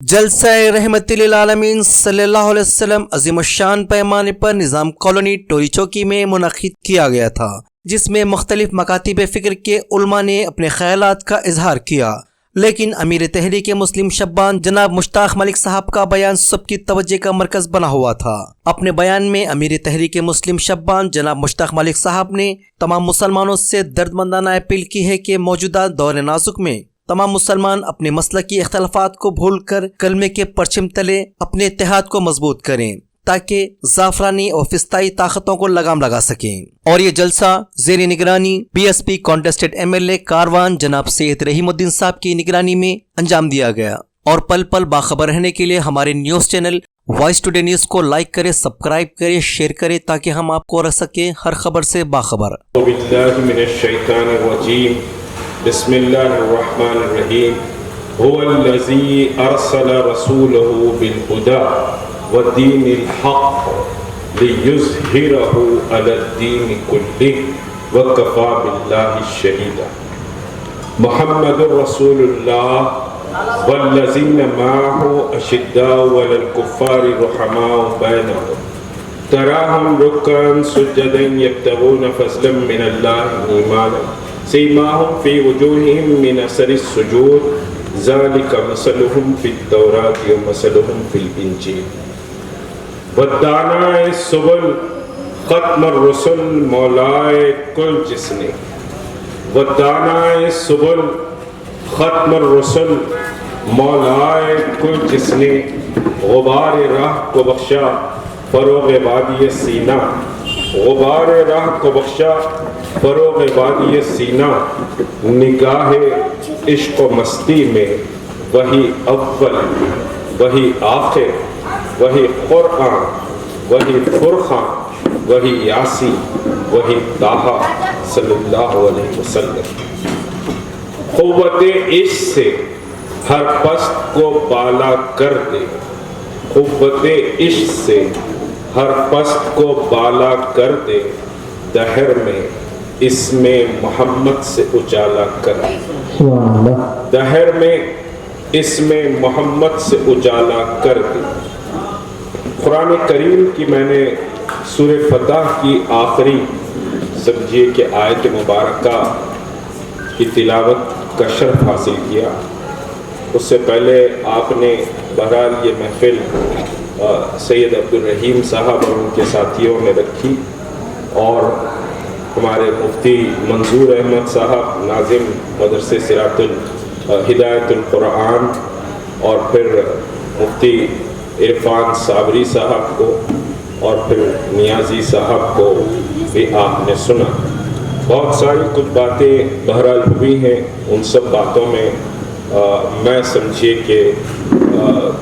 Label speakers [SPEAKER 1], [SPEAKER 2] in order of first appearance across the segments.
[SPEAKER 1] جلسہ رحمت للعالمین صلی اللہ علیہ وسلم عظیم الشان پیمانے پر نظام کالونی ٹوئی چوکی میں منعقد کیا گیا تھا، جس میں مختلف مکاتب فکر کے علماء نے اپنے خیالات کا اظہار کیا، لیکن امیر تحریک مسلم شبان جناب مشتاق ملک صاحب کا بیان سب کی توجہ کا مرکز بنا ہوا تھا۔ اپنے بیان میں امیر تحریک مسلم شبان جناب مشتاق ملک صاحب نے تمام مسلمانوں سے دردمندانہ اپیل کی ہے کہ موجودہ دور نازک میں تمام مسلمان اپنے مسلکی اختلافات کو بھول کر کلمے کے پرچم تلے اپنے اتحاد کو مضبوط کریں تاکہ زعفرانی اور فسطائی طاقتوں کو لگام لگا سکیں۔ اور یہ جلسہ زیر نگرانی B S P contested M L A Karwan جناب سید رحیم الدین صاحب کی نگرانی میں انجام دیا گیا۔ اور پل پل باخبر رہنے کے لیے ہمارے news channel voice today news کو لائک کرے، سبسکرائب کرے، شیئر کرے تاکہ ہم آپ کو رہ سکیں ہر خبر سے باخبر۔
[SPEAKER 2] باللہ من الشیطان الرجیم، بسم اللہ الرحمن الرحیم۔ هو الذی ارسل رسولہ بالہدی ودین الحق لیظہرہ علی الدین کلہ وکفی باللہ شہیدا۔ محمد رسول اللہ والذین معہ اشداء علی الکفار رحماء بینہم تراہم رکعا سجدا یبتغون فضلا من اللہ ایمانا سیماہم فی وجوہہم من اثر السجود ذالک مثلہم فی التوراۃ ومثلہم فی الانجیل۔ ودانائے سبل ختم الرسل مولائے کل جس نے، ودانائے سبل ختم الرسل مولائے کل جس نے، غبار راہ کو بخشا فروغ وادی سینہ، غبار راہ کو بخشا فروغ وادی سینہ، نگاہ عشق و مستی میں وہی اول وہی آخر وہی قرآن وہی فرقان وہی یاسی وہی طٰہٰ صلی اللہ علیہ وسلم۔ قوت عشق سے ہر پست کو بالا کر دے، قوت عشق سے ہر پست کو بالا کر دے، دہر میں اسم محمد سے اجالا کر دے، دہر میں اسم محمد سے اجالا کر دے۔ قرآن کریم کی میں نے سورہ فتح کی آخری سمجھیے کہ آیت مبارکہ کی تلاوت کا شرف حاصل کیا۔ اس سے پہلے آپ نے بہرحال یہ محفل سید عبدالرحیم صاحب اور ان کے ساتھیوں نے رکھی، اور ہمارے مفتی منظور احمد صاحب ناظم مدرسے صراط ہدایت القرآن، اور پھر مفتی عرفان صابری صاحب کو، اور پھر نیازی صاحب کو بھی آپ نے سنا۔ بہت ساری کچھ باتیں بہرحال ہوئی ہیں، ان سب باتوں میں میں سمجھیے کہ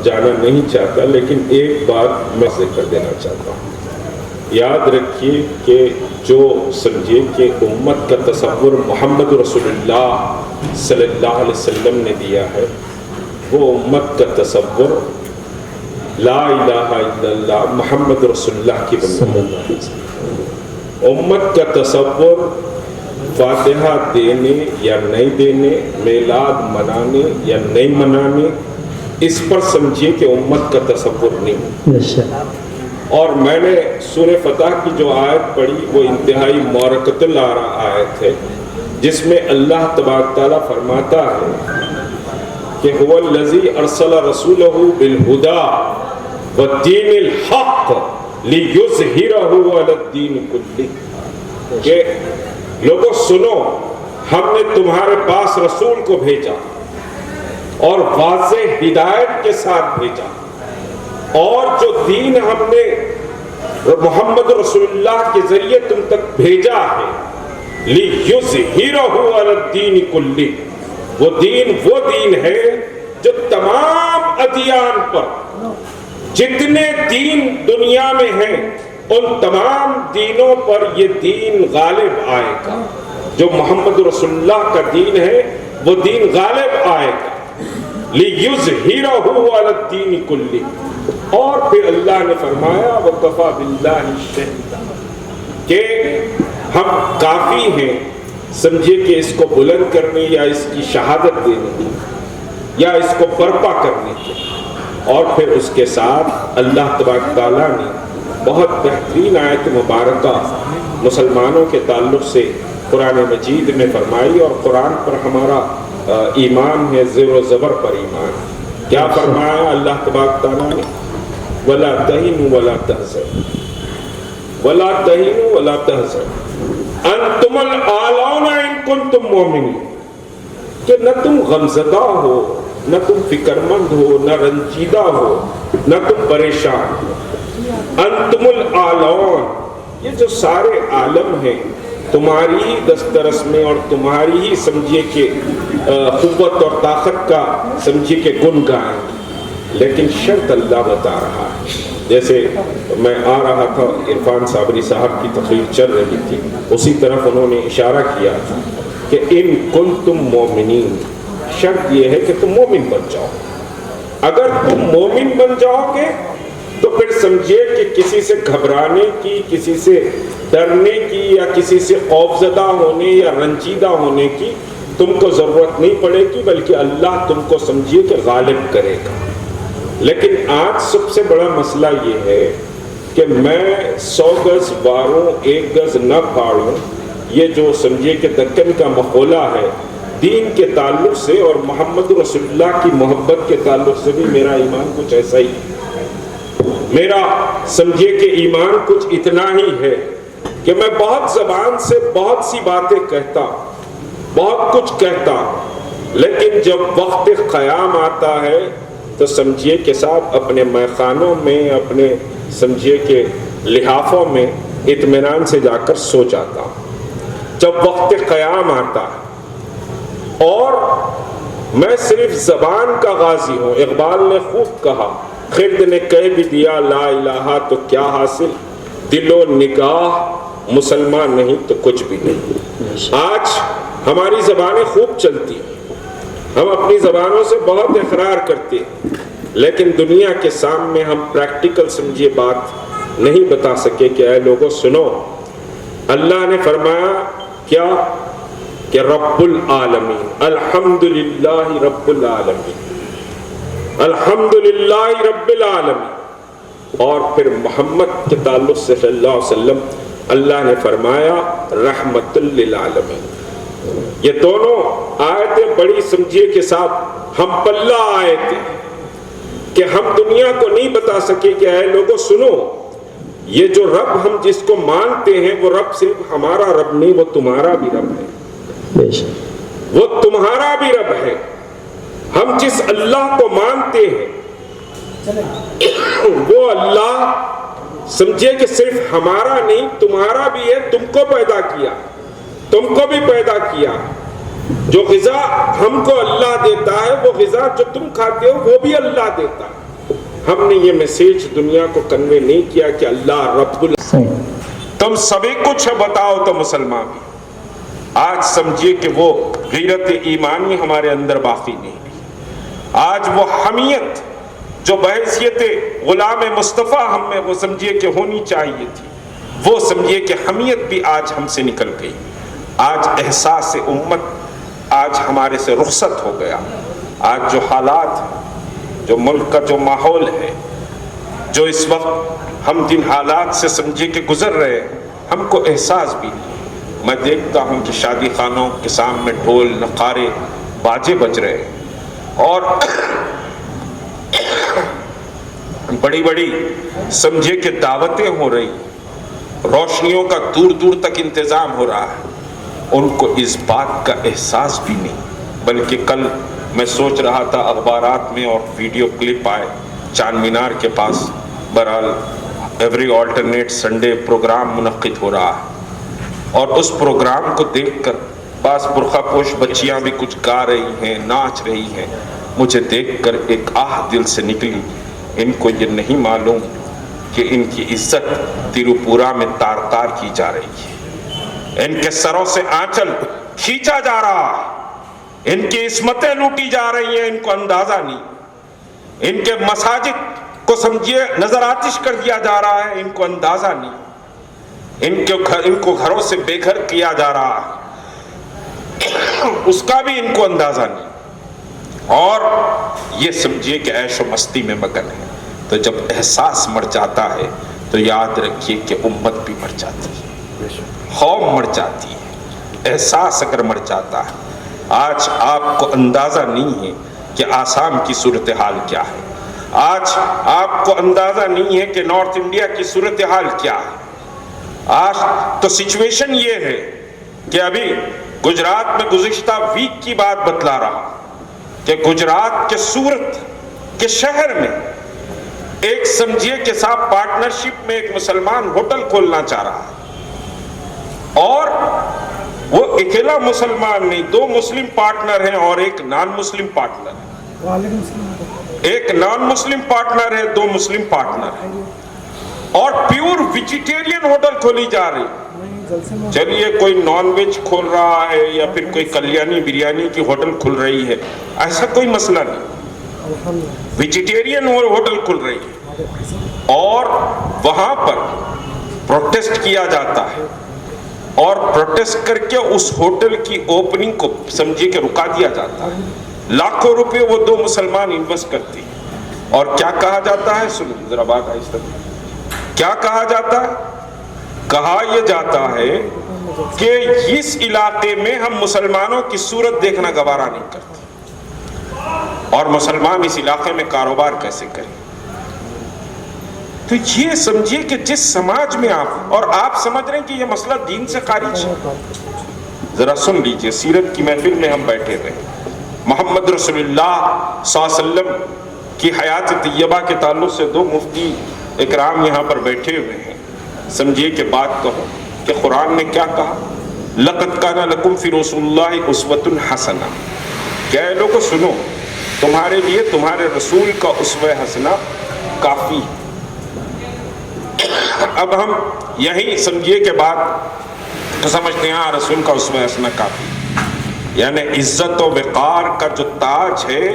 [SPEAKER 2] جانا نہیں چاہتا، لیکن ایک بات میں ذکر دینا چاہتا ہوں۔ یاد رکھیے کہ جو سمجھیے کہ امت کا تصور محمد رسول اللہ صلی اللہ علیہ وسلم نے دیا ہے، وہ امت کا تصور لا الہ الا اللہ محمد رسول اللہ کی بنیاد ہے۔ امت کا تصور فاتحہ دینے یا نہیں دینے، میلاد منانے یا نہیں منانے، اس پر سمجھیے کہ امت کا تصور نہیں۔ اور میں نے سورہ فتح کی جو آیت پڑھی وہ انتہائی مورکۃ العرا آیت ہے، جس میں اللہ تبارک تعالیٰ فرماتا ہے کہ هو الذی ارسل رسولہ بالہدی والدین الحق لیظہرہ علی الدین کلہ، کہ لوگوں سنو، ہم نے تمہارے پاس رسول کو بھیجا اور واضح ہدایت کے ساتھ بھیجا، اور جو دین ہم نے محمد رسول اللہ کے ذریعے تم تک بھیجا ہے، لِيُظْهِرَهُ عَلَى الدِّينِ كُلِّهِ، وہ دین ہے جو تمام ادیان پر، جتنے دین دنیا میں ہیں ان تمام دینوں پر یہ دین غالب آئے گا۔ جو محمد رسول اللہ کا دین ہے وہ دین غالب آئے گا، لِيُظْهِرَهُ عَلَى الدِّينِ كُلِّهِ۔ اور پھر اللہ نے فرمایا وَكَفَى بِاللَّهِ شَهِيدًا، کہ ہم کافی ہیں، سمجھے کہ اس کو بلند کرنے یا اس کی شہادت دینے یا اس کو برپا کرنے کے، اور پھر اس کے ساتھ اللہ تبارک تعالیٰ نے بہت بہترین آیت مبارکہ مسلمانوں کے تعلق سے قرآن مجید میں فرمائی، اور قرآن پر ہمارا ایمان ہے، زیر و زبر پر ایمان۔ کیا فرمایا اللہ تبارک تعالیٰ نے؟ وَلَا تَهِنُوا وَلَا تَحْزَنُوا وَلَا تَهِنُوا وَلَا تَحْزَنُوا أَنْتُمُ الْأَعْلَوْنَ إِن كُنتُم مُؤْمِنِينَ، کہ نہ تم غمزدہ ہو، نہ تم فکر مند ہو، نہ رنجیدہ ہو، نہ تم پریشان ہو۔ انتم الاعلون، یہ جو سارے عالم ہیں تمہاری ہی دسترس میں، اور تمہاری ہی سمجھیے کہ قوت اور طاقت کا سمجھیے کہ گن گائیں، لیکن شرط اللہ بتا رہا ہے۔ جیسے میں آ رہا تھا، عرفان صابری صاحب کی تقریر چل رہی تھی، اسی طرف انہوں نے اشارہ کیا تھا کہ ان کنتم مومنین، شرط یہ ہے کہ تم مومن بن جاؤ۔ اگر تم مومن بن جاؤ گے تو پھر سمجھیے کہ کسی سے گھبرانے کی، کسی سے ڈرنے کی، یا کسی سے خوفزدہ ہونے یا رنجیدہ ہونے کی تم کو ضرورت نہیں پڑے گی، بلکہ اللہ تم کو سمجھیے کہ غالب کرے گا۔ لیکن آج سب سے بڑا مسئلہ یہ ہے کہ میں 100 گز واروں 1 گز نہ پھاڑوں، یہ جو سمجھیے کہ دکن کا مقولہ ہے، دین کے تعلق سے اور محمد رسول اللہ کی محبت کے تعلق سے بھی میرا ایمان کچھ ایسا ہی ہے۔ میرا سمجھے کہ ایمان کچھ اتنا ہی ہے کہ میں بہت زبان سے بہت سی باتیں کہتا، بہت کچھ کہتا، لیکن جب وقت قیام آتا ہے تو سمجھیے کہ صاحب اپنے میخانوں میں، اپنے سمجھیے کہ لحافوں میں اطمینان سے جا کر سو جاتا ہوں جب وقت قیام آتا ہے۔ اور میں صرف زبان کا غازی ہوں۔ اقبال نے خوب کہا، خرد نے کہہ بھی دیا لا الہ تو کیا حاصل، دل و نگاہ مسلمان نہیں تو کچھ بھی نہیں۔ آج ہماری زبانیں خوب چلتی ہیں، ہم اپنی زبانوں سے بہت اقرار کرتے ہیں، لیکن دنیا کے سامنے ہم پریکٹیکل سمجھیے بات نہیں بتا سکے کہ اے لوگوں سنو، اللہ نے فرمایا کیا کہ رب العالمین، الحمدللہ رب العالمین، الحمدللہ رب العالمین۔ اور پھر محمد کے تعلق سے صلی اللہ علیہ وسلم اللہ نے فرمایا رحمت للعالمین۔ یہ دونوں آیتیں بڑی سمجھیے کے ساتھ ہم پلہ آیتیں کہ ہم دنیا کو نہیں بتا سکے کہ اے لوگوں سنو، یہ جو رب ہم جس کو مانتے ہیں وہ رب صرف ہمارا رب نہیں، وہ تمہارا بھی رب ہے، وہ تمہارا بھی رب ہے۔ ہم جس اللہ کو مانتے ہیں وہ اللہ سمجھے کہ صرف ہمارا نہیں تمہارا بھی ہے، تم کو پیدا کیا، تم کو بھی پیدا کیا۔ جو غذا ہم کو اللہ دیتا ہے وہ غذا جو تم کھاتے ہو وہ بھی اللہ دیتا ہے۔ ہم نے یہ میسیج دنیا کو کنوے نہیں کیا کہ اللہ رب تم سبھی کچھ بتاؤ تو مسلمان بھی۔ آج سمجھیے کہ وہ غیرت ایمانی ہمارے اندر باقی نہیں، آج وہ حمیت جو بحیثیت غلام مصطفیٰ ہم میں وہ سمجھیے کہ ہونی چاہیے تھی، وہ سمجھیے کہ حمیت بھی آج ہم سے نکل گئی۔ آج احساس امت آج ہمارے سے رخصت ہو گیا۔ آج جو حالات، جو ملک کا جو ماحول ہے، جو اس وقت ہم جن حالات سے سمجھیے کہ گزر رہے ہیں، ہم کو احساس بھی نہیں۔ میں دیکھتا ہوں کہ شادی خانوں کے سامنے ڈھول نقارے باجے بج رہے ہیں، اور بڑی بڑی سمجھے کہ دعوتیں ہو رہی، روشنیوں کا دور دور تک انتظام ہو رہا ہے۔ ان کو اس بات کا احساس بھی نہیں، بلکہ کل میں سوچ رہا تھا اخبارات میں اور ویڈیو کلپ آئے چار مینار کے پاس، بہرحال ایوری آلٹرنیٹ سنڈے پروگرام منعقد ہو رہا ہے، اور اس پروگرام کو دیکھ کر بعض برقع پوش بچیاں بھی کچھ گا رہی ہیں، ناچ رہی ہیں۔ مجھے دیکھ کر ایک آہ دل سے نکلی، ان کو یہ نہیں معلوم کہ ان کی عزت تیروپورا میں تار تار کی جا رہی ہے، ان کے سروں سے آنچل کھینچا جا رہا ہے، ان کی عصمتیں لوٹی جا رہی ہیں، ان کو اندازہ نہیں۔ ان کے مساجد کو سمجھیے نظر آتش کر دیا جا رہا ہے، ان کو اندازہ نہیں۔ ان کو گھروں سے بے گھر کیا جا رہا ہے، اس کا بھی ان کو اندازہ نہیں۔
[SPEAKER 3] اور یہ سمجھیے کہ عیش و مستی میں مگن ہے. تو جب احساس مر جاتا ہے تو یاد رکھیے کہ امت بھی مر جاتی ہے، قوم مر جاتی ہے. احساس اگر مر جاتا ہے، آج آپ کو اندازہ نہیں ہے کہ آسام کی صورتحال کیا ہے، آج آپ کو اندازہ نہیں ہے کہ نارتھ انڈیا کی صورتحال کیا ہے. آج تو سچویشن یہ ہے کہ ابھی گجرات میں گزشتہ ویک کی بات بتلا رہا کہ گجرات کے سورت کے شہر میں ایک سمجھیے کہ صاحب پارٹنرشپ میں ایک مسلمان ہوٹل کھولنا چاہ رہا ہے، اور وہ اکیلا مسلمان نہیں، 2 مسلم پارٹنر ہیں اور ایک نان مسلم پارٹنر ہے. ایک نان مسلم پارٹنر ہے، 2 مسلم پارٹنر ہیں، اور پیور ویجیٹیرین ہوٹل کھولی جا رہی. چلیے کوئی نان ویج کھول رہا ہے یا پھر کوئی کلیانی بریانی کی ہوٹل کھل رہی ہے، ایسا کوئی مسئلہ نہیں. ویجیٹیرین ہوٹل کھل رہی ہے اور وہاں پر پروٹیسٹ کیا جاتا ہے، اور پروٹیسٹ کر کے اس ہوٹل کی اوپننگ کو سمجھیے کہ رکا دیا جاتا ہے. لاکھوں روپے وہ 2 مسلمان انویسٹ کرتے ہیں، اور کیا کہا جاتا ہے، سنیں ذرا بات آہستہ، کیا کہا جاتا ہے؟ کہا یہ جاتا ہے کہ اس علاقے میں ہم مسلمانوں کی صورت دیکھنا گوارا نہیں کرتے، اور مسلمان اس علاقے میں کاروبار کیسے کریں. تو یہ سمجھیے کہ جس سماج میں آپ سمجھ رہے ہیں کہ یہ مسئلہ دین سے خارج ہے. ذرا سن لیجئے، سیرت کی محفل میں ہم بیٹھے رہے، محمد رسول اللہ صلی اللہ علیہ وسلم کی حیات طیبہ کے تعلق سے 2 مفتی اکرام یہاں پر بیٹھے ہوئے ہیں. سمجھیے کہ بات کہو کہ قرآن نے کیا کہا، لَقَدْ كَانَ لَكُمْ فِي رَسُولِ اللَّهِ أُسْوَةٌ حَسَنَةٌ. کیا لوگوں سنو، تمہارے لیے تمہارے رسول کا اسوہ حسنہ کافی. اب ہم یہی سمجھیے کہ بات تو سمجھتے ہیں رسول کا اسوہ حسنہ کافی، یعنی عزت و وقار کا جو تاج ہے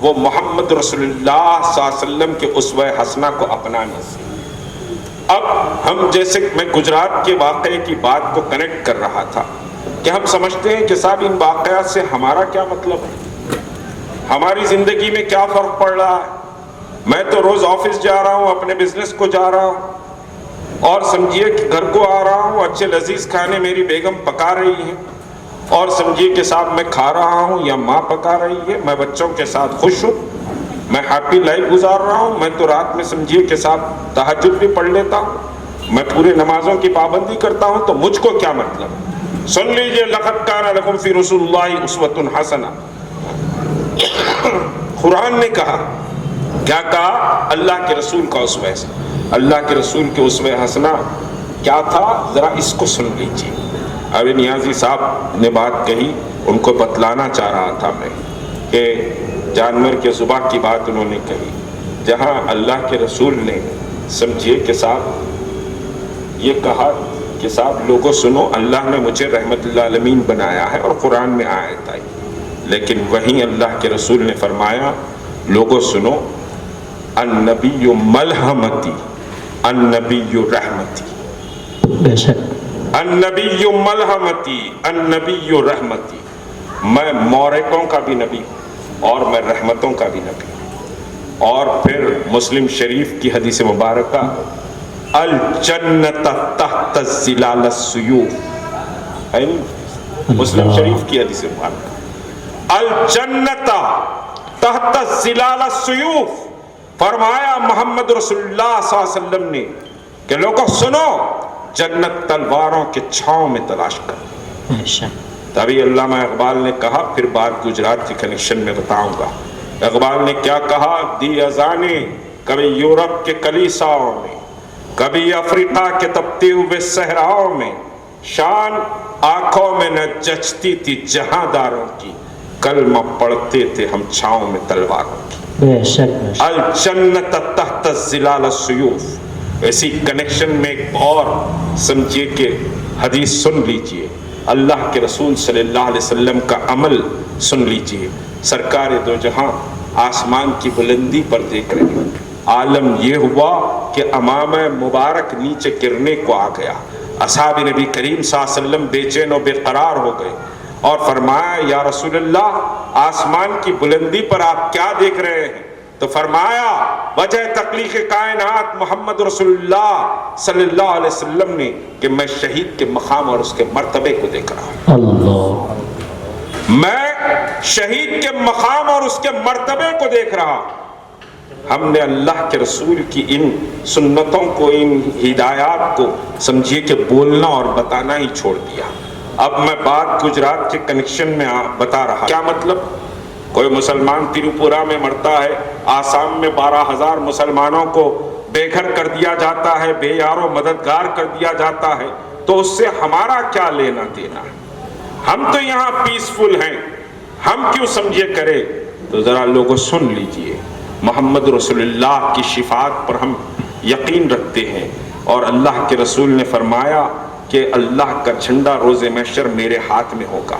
[SPEAKER 3] وہ محمد رسول اللہ صلی اللہ علیہ وسلم کے اسوہ حسنہ کو اپنانے سے. اب ہم جیسے میں گجرات کے واقعے کی بات کو کنیکٹ کر رہا تھا کہ ہم سمجھتے ہیں کہ صاحب ان واقعات سے ہمارا کیا مطلب ہے، ہماری زندگی میں کیا فرق پڑ رہا ہے. میں تو روز آفس جا رہا ہوں، اپنے بزنس کو جا رہا ہوں، اور سمجھیے کہ گھر کو آ رہا ہوں، اچھے لذیذ کھانے میری بیگم پکا رہی ہیں، اور سمجھیے کہ صاحب میں کھا رہا ہوں یا ماں پکا رہی ہے، میں بچوں کے ساتھ خوش ہوں، میں ہیپی لائف گزار رہا ہوں. میں تو رات میں سمجھیے کہ صاحب تہجد بھی پڑھ لیتا ہوں، میں پورے نمازوں کی پابندی کرتا ہوں، تو مجھ کو کیا مطلب. سن لیجئے، لَقَدْ كَانَ لَكُمْ فِي رَسُولِ اللَّهِ أُسْوَةٌ حَسَنَةٌ. قرآن نے کہا، کیا کہا؟ اللہ کے رسول کا اسوہ حسنہ. اللہ کے رسول کے اسوہ حسنہ کیا تھا، ذرا اس کو سن لیجئے. ابھی نیازی صاحب نے بات کہی، ان کو بتلانا چاہ رہا تھا میں کہ جانور کے ذبح کی بات انہوں نے کہی، جہاں اللہ کے رسول نے سمجھیے کہ صاحب یہ کہا کہ صاحب لوگوں سنو، اللہ نے مجھے رحمت للعالمین بنایا ہے، اور قرآن میں آیت آئی، لیکن وہیں اللہ کے رسول نے فرمایا لوگوں سنو، النبی ملحمتی النبی رحمتی، النبی ملحمتی النبی رحمتی. میں مورکوں کا بھی نبی ہوں اور میں رحمتوں کا بھی نبی ہوں. اور پھر مسلم شریف کی حدیث مبارکہ، الجنت تحت ظلال السیوف، مسلم شریف کی حدیث مبارکہ، الجنت تحت ظلال السیوف. فرمایا محمد رسول اللہ صلی اللہ علیہ وسلم نے کہ لوگوں سنو، جنت تلواروں کے چھاؤں میں تلاش کر. تبھی علامہ اقبال نے کہا، پھر بات گجرات کی کنیکشن میں بتاؤں گا. اقبال نے کیا کہا، دی اذانیں کبھی یورپ کے کلیساؤں میں، کبھی افریقہ کے تپتے ہوئے صحراؤں میں، شان آنکھوں میں نہ جچتی تھی جہاں داروں کی، کلمہ پڑھتے تھے ہم چھاؤں میں تلواروں کی. الجنت تحت ظلال السیوف. ایسی کنیکشن میں ایک اور سمجھیے کہ حدیث سن لیجئے، اللہ کے رسول صلی اللہ علیہ وسلم کا عمل سن لیجئے. سرکار دو جہاں آسمان کی بلندی پر دیکھ رہے ہیں، عالم یہ ہوا کہ امام مبارک نیچے گرنے کو آ گیا. اصحاب نبی کریم صلی اللہ علیہ وسلم بے چین و بے قرار ہو گئے. اور فرمایا یا رسول اللہ آسمان کی بلندی پر آپ کیا دیکھ رہے ہیں؟ تو فرمایا وجہ تخلیق کائنات محمد رسول اللہ صلی اللہ علیہ وسلم نے کہ میں شہید کے مقام اور اس کے مرتبے کو دیکھ رہا ہوں، میں شہید کے مقام اور اس کے مرتبے کو دیکھ رہا ہوں۔ ہم نے اللہ کے رسول کی ان سنتوں کو، ان ہدایات کو سمجھیے کہ بولنا اور بتانا ہی چھوڑ دیا۔ اب میں بات گجرات کے کنیکشن میں بتا رہا، کیا مطلب؟ کوئی مسلمان تریپورہ میں مرتا ہے، آسام میں 12,000 مسلمانوں کو بے گھر کر دیا جاتا ہے، بے یار و مددگار کر دیا جاتا ہے، تو اس سے ہمارا کیا لینا دینا ہے؟ ہم تو یہاں پیسفل ہیں، ہم کیوں سمجھے کرے؟ تو ذرا لوگوں سن لیجئے، محمد رسول اللہ کی شفاعت پر ہم یقین رکھتے ہیں، اور اللہ کے رسول نے فرمایا کہ اللہ کا جھنڈا روز محشر میرے ہاتھ میں ہوگا،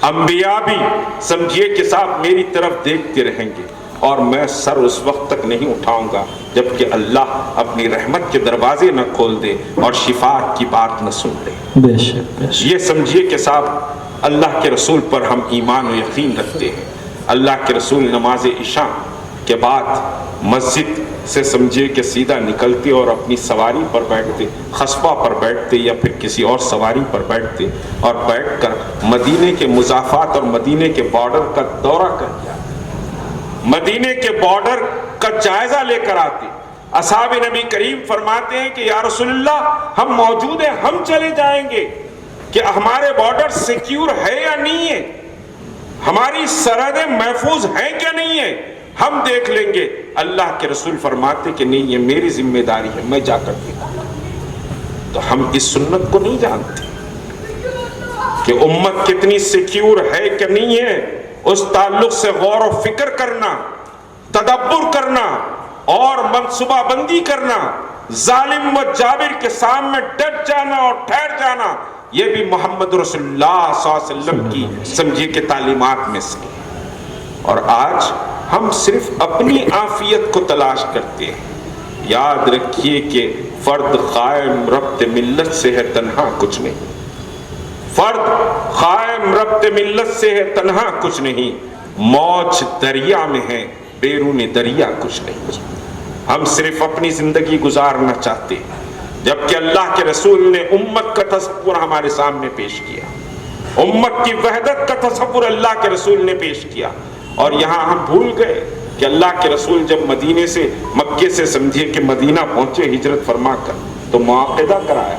[SPEAKER 3] انبیاء بھی سمجھیے کہ صاحب میری طرف دیکھتے رہیں گے، اور میں سر اس وقت تک نہیں اٹھاؤں گا جب کہ اللہ اپنی رحمت کے دروازے نہ کھول دے اور شفاعت کی بات نہ سن لے۔
[SPEAKER 4] بے شک
[SPEAKER 3] یہ سمجھیے کہ صاحب اللہ کے رسول پر ہم ایمان و یقین رکھتے ہیں۔ اللہ کے رسول نماز عشاء کے بعد مسجد سے سمجھیے کہ سیدھا نکلتے اور اپنی سواری پر بیٹھتے، خصبہ پر بیٹھتے یا پھر کسی اور سواری پر بیٹھتے، اور بیٹھ کر مدینے کے مضافات اور مدینے کے بارڈر کا دورہ کر دیا، مدینے کے بارڈر کا جائزہ لے کر آتے۔ اصحاب نبی کریم فرماتے ہیں کہ یا رسول اللہ ہم موجود ہیں، ہم چلے جائیں گے کہ ہمارے بارڈر سیکیور ہے یا نہیں ہے، ہماری سرحدیں محفوظ ہیں کیا نہیں ہے، ہم دیکھ لیں گے۔ اللہ کے رسول فرماتے کہ نہیں، یہ میری ذمہ داری ہے، میں جا کر دیکھوں گا۔ تو ہم اس سنت کو نہیں جانتے کہ امت کتنی سیکیور ہے کہ نہیں ہے۔ اس تعلق سے غور و فکر کرنا، تدبر کرنا اور منصوبہ بندی کرنا، ظالم و جابر کے سامنے ڈٹ جانا اور ٹھہر جانا، یہ بھی محمد رسول اللہ صلی اللہ علیہ وسلم کی سمجھیے کہ تعلیمات میں سے۔ اور آج ہم صرف اپنی عافیت کو تلاش کرتے ہیں۔ یاد رکھیے کہ فرد قائم ربط ملت سے ہے، تنہا کچھ نہیں۔ فرد قائم ربط ملت سے ہے، تنہا کچھ نہیں۔ موج دریا میں ہے، بیرون دریا کچھ نہیں۔ ہم صرف اپنی زندگی گزارنا چاہتے ہیں، جبکہ اللہ کے رسول نے امت کا تصور ہمارے سامنے پیش کیا، امت کی وحدت کا تصور اللہ کے رسول نے پیش کیا۔ اور یہاں ہم بھول گئے کہ اللہ کے رسول جب مدینے سے، مکے سے سمجھیے کہ مدینہ پہنچے ہجرت فرما کر، تو معاقدہ کرایا،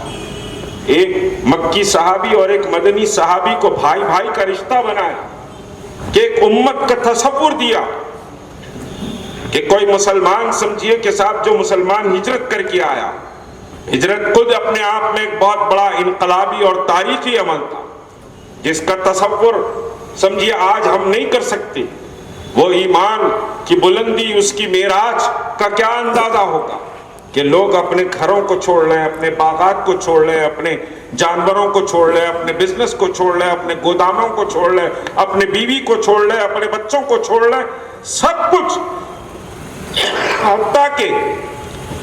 [SPEAKER 3] ایک مکی صحابی اور ایک مدنی صحابی کو بھائی بھائی کا رشتہ بنایا، کہ ایک امت کا تصور دیا کہ کوئی مسلمان سمجھیے کہ صاحب جو مسلمان ہجرت کر کے آیا، ہجرت خود اپنے آپ میں ایک بہت بڑا انقلابی اور تاریخی عمل تھا، جس کا تصور سمجھیے آج ہم نہیں کر سکتے۔ وہ ایمان کی بلندی، اس کی معراج کا کیا اندازہ ہوگا کہ لوگ اپنے گھروں کو چھوڑ لیں، اپنے باغات کو چھوڑ لیں، اپنے جانوروں کو چھوڑ لیں، اپنے بزنس کو چھوڑ لیں، اپنے گوداموں کو چھوڑ لیں، اپنے بیوی کو چھوڑ لیں، اپنے بچوں کو چھوڑ لیں، سب کچھ، حتیٰ کہ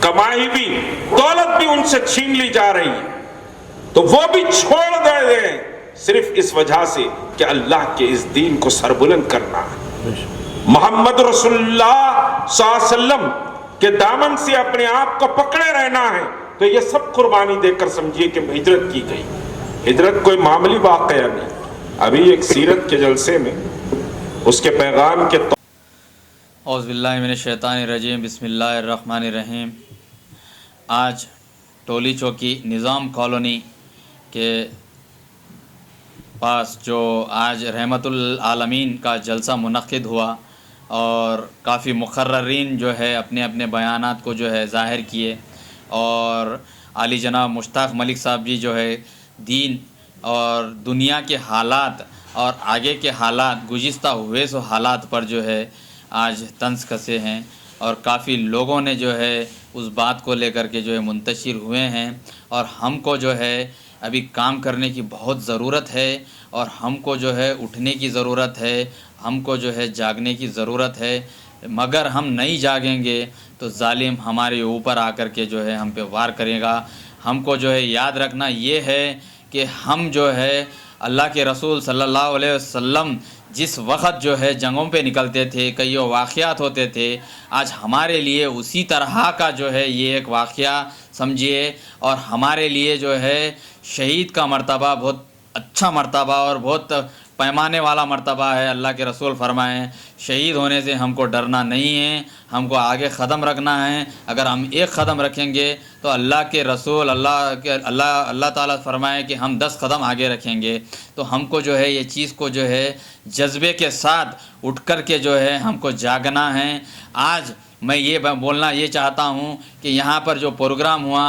[SPEAKER 3] کمائی بھی، دولت بھی ان سے چھین لی جا رہی ہے، تو وہ بھی چھوڑ دیں صرف اس وجہ سے کہ اللہ کے اس دین کو سربلند کرنا ہے، محمد رسول اللہ صلی اللہ علیہ وسلم کے دامن سے اپنے آپ کو پکڑے رہنا ہے۔ تو یہ سب قربانی دے کر سمجھیے کہ ہجرت کی گئی۔ ہجرت کوئی معمولی واقعہ نہیں۔ ابھی ایک سیرت کے جلسے میں اس کے پیغام کے
[SPEAKER 4] اعوذ باللہ من الشیطان الرجیم، بسم اللہ الرحمن الرحیم۔ آج ٹولی چوکی نظام کالونی کے پاس جو آج رحمت العالمین کا جلسہ منعقد ہوا، اور کافی مقررین جو ہے اپنے اپنے بیانات کو جو ہے ظاہر کیے، اور عالی جناب مشتاق ملک صاحب جی جو ہے دین اور دنیا کے حالات اور آگے کے حالات، گزشتہ ہوئے سو حالات پر جو ہے آج طنز کسے ہیں، اور کافی لوگوں نے جو ہے اس بات کو لے کر کے جو ہے منتشر ہوئے ہیں، اور ہم کو جو ہے ابھی کام کرنے کی بہت ضرورت ہے، اور ہم کو جو ہے اٹھنے کی ضرورت ہے، ہم کو جو ہے جاگنے کی ضرورت ہے، مگر ہم نہیں جاگیں گے تو ظالم ہمارے اوپر آ کر کے جو ہے ہم پہ وار کرے گا۔ ہم کو جو ہے یاد رکھنا یہ ہے کہ ہم جو ہے اللہ کے رسول صلی اللہ علیہ وسلم جس وقت جو ہے جنگوں پہ نکلتے تھے، کئی واقعات ہوتے تھے، آج ہمارے لیے اسی طرح کا جو ہے یہ ایک واقعہ سمجھیے، اور ہمارے لیے جو ہے شہید کا مرتبہ بہت اچھا مرتبہ اور بہت پیمانے والا مرتبہ ہے۔ اللہ کے رسول فرمائیں شہید ہونے سے ہم کو ڈرنا نہیں ہے، ہم کو آگے قدم رکھنا ہے۔ اگر ہم ایک قدم رکھیں گے تو اللہ کے رسول اللہ تعالیٰ فرمائے کہ ہم 10 قدم آگے رکھیں گے۔ تو ہم کو جو ہے یہ چیز کو جو ہے جذبے کے ساتھ اٹھ کر کے جو ہے ہم کو جاگنا ہے۔ آج میں یہ بولنا یہ چاہتا ہوں کہ یہاں پر جو پروگرام ہوا،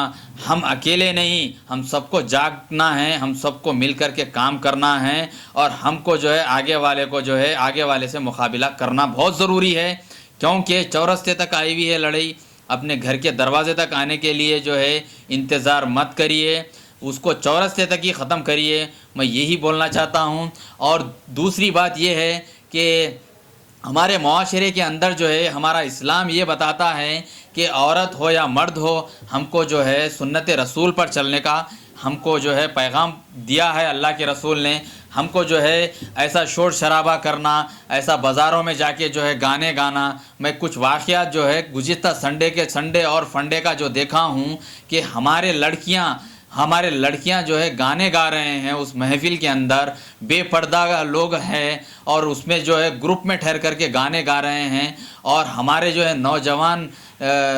[SPEAKER 4] ہم اکیلے نہیں، ہم سب کو جاگنا ہے، ہم سب کو مل کر کے کام کرنا ہے، اور ہم کو جو ہے آگے والے سے مقابلہ کرنا بہت ضروری ہے، کیونکہ چورستے تک آئی ہوئی ہے لڑائی۔ اپنے گھر کے دروازے تک آنے کے لیے جو ہے انتظار مت کریے، اس کو چورستے تک ہی ختم کریے، میں یہی بولنا چاہتا ہوں۔ اور دوسری بات یہ ہے کہ ہمارے معاشرے کے اندر جو ہے ہمارا اسلام یہ بتاتا ہے کہ عورت ہو یا مرد ہو، ہم کو جو ہے سنت رسول پر چلنے کا ہم کو جو ہے پیغام دیا ہے اللہ کے رسول نے۔ ہم کو جو ہے ایسا شور شرابہ کرنا، ایسا بازاروں میں جا کے جو ہے گانے گانا، میں کچھ واقعات جو ہے گزشتہ سنڈے اور فنڈے کا جو دیکھا ہوں کہ ہمارے لڑکیاں جو ہے گانے گا رہے ہیں اس محفل کے اندر، بے پردہ لوگ ہیں، اور اس میں جو ہے گروپ میں ٹھہر کر کے گانے گا رہے ہیں، اور ہمارے جو ہے نوجوان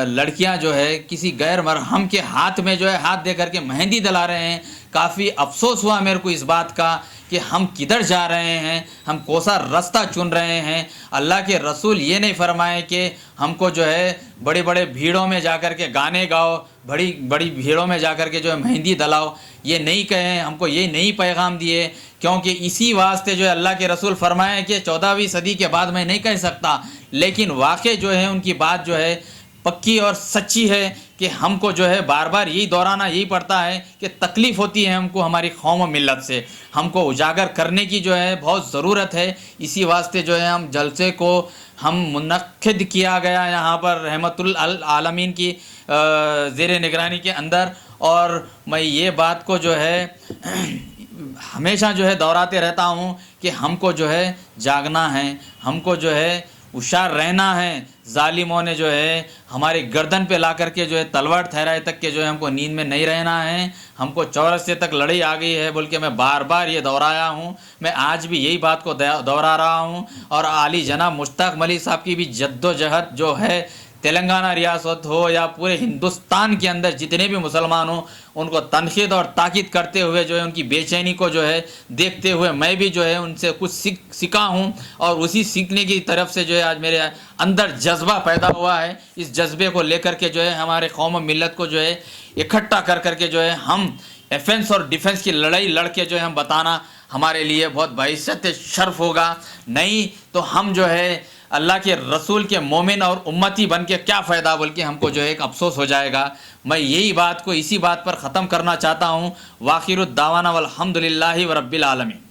[SPEAKER 4] لڑکیاں جو ہے کسی غیر مرحم کے ہاتھ میں جو ہے ہاتھ دے کر کے مہندی دلا رہے ہیں۔ کافی افسوس ہوا میرے کو اس بات کا کہ ہم کدھر جا رہے ہیں، ہم کوسا رستہ چن رہے ہیں۔ اللہ کے رسول یہ نہیں فرمائے کہ ہم کو جو ہے بڑے بڑے بھیڑوں میں جا کر کے گانے گاؤ، بڑی بھیڑوں میں جا کر کے جو ہے مہندی دلاؤ، یہ نہیں کہیں، ہم کو یہ نہیں پیغام دیے، کیونکہ اسی واسطے جو ہے اللہ کے رسول فرمائے کہ 14ویں صدی کے بعد میں نہیں کہہ سکتا، لیکن واقع جو ہے ان کی بات جو ہے پکی اور سچی ہے کہ ہم کو جو ہے بار بار یہی دہرانا یہی پڑتا ہے کہ تکلیف ہوتی ہے ہم کو ہماری قوم و ملت سے، ہم کو اجاگر کرنے کی جو ہے بہت ضرورت ہے۔ اسی واسطے جو ہے ہم جلسے کو ہم منعقد کیا گیا یہاں پر رحمت العالمین کی زیر نگرانی کے اندر، اور میں یہ بات کو جو ہے ہمیشہ جو ہے دہراتے رہتا ہوں کہ ہم کو جو ہے جاگنا ہے، ہم کو جو ہے ہوشیار رہنا ہے۔ ظالموں نے جو ہے ہماری گردن پہ لا کر کے جو ہے تلوار ٹھہرائے تک کہ جو ہے ہم کو نیند میں نہیں رہنا ہے، ہم کو چورستے تک لڑائی آ گئی ہے بول کے میں بار بار یہ دہرایا ہوں، میں آج بھی یہی بات کو دہرا رہا ہوں۔ اور عالی جناب مشتاق ملک صاحب کی بھی جد و جہد جو ہے تلنگانہ ریاست ہو یا پورے ہندوستان کے اندر جتنے بھی مسلمان ہوں، ان کو تنقید اور تاکید کرتے ہوئے جو ہے ان کی بے چینی کو جو ہے دیکھتے ہوئے میں بھی جو ہے ان سے کچھ سیکھا ہوں، اور اسی سیکھنے کی طرف سے جو ہے آج میرے اندر جذبہ پیدا ہوا ہے۔ اس جذبے کو لے کر کے جو ہے ہمارے قوم و ملت کو جو ہے اکٹھا کر کر کے جو ہے ہم ایفنس اور ڈیفنس کی لڑائی لڑ کے جو ہے ہم بتانا ہمارے لیے بہت باعث شرف ہوگا، نہیں تو ہم جو ہے اللہ کے رسول کے مومن اور امتی بن کے کیا فائدہ بول کے ہم کو جو ہے ایک افسوس ہو جائے گا۔ میں یہی بات کو اسی بات پر ختم کرنا چاہتا ہوں۔ وآخر الدعوانا والحمد للہ رب العالمین۔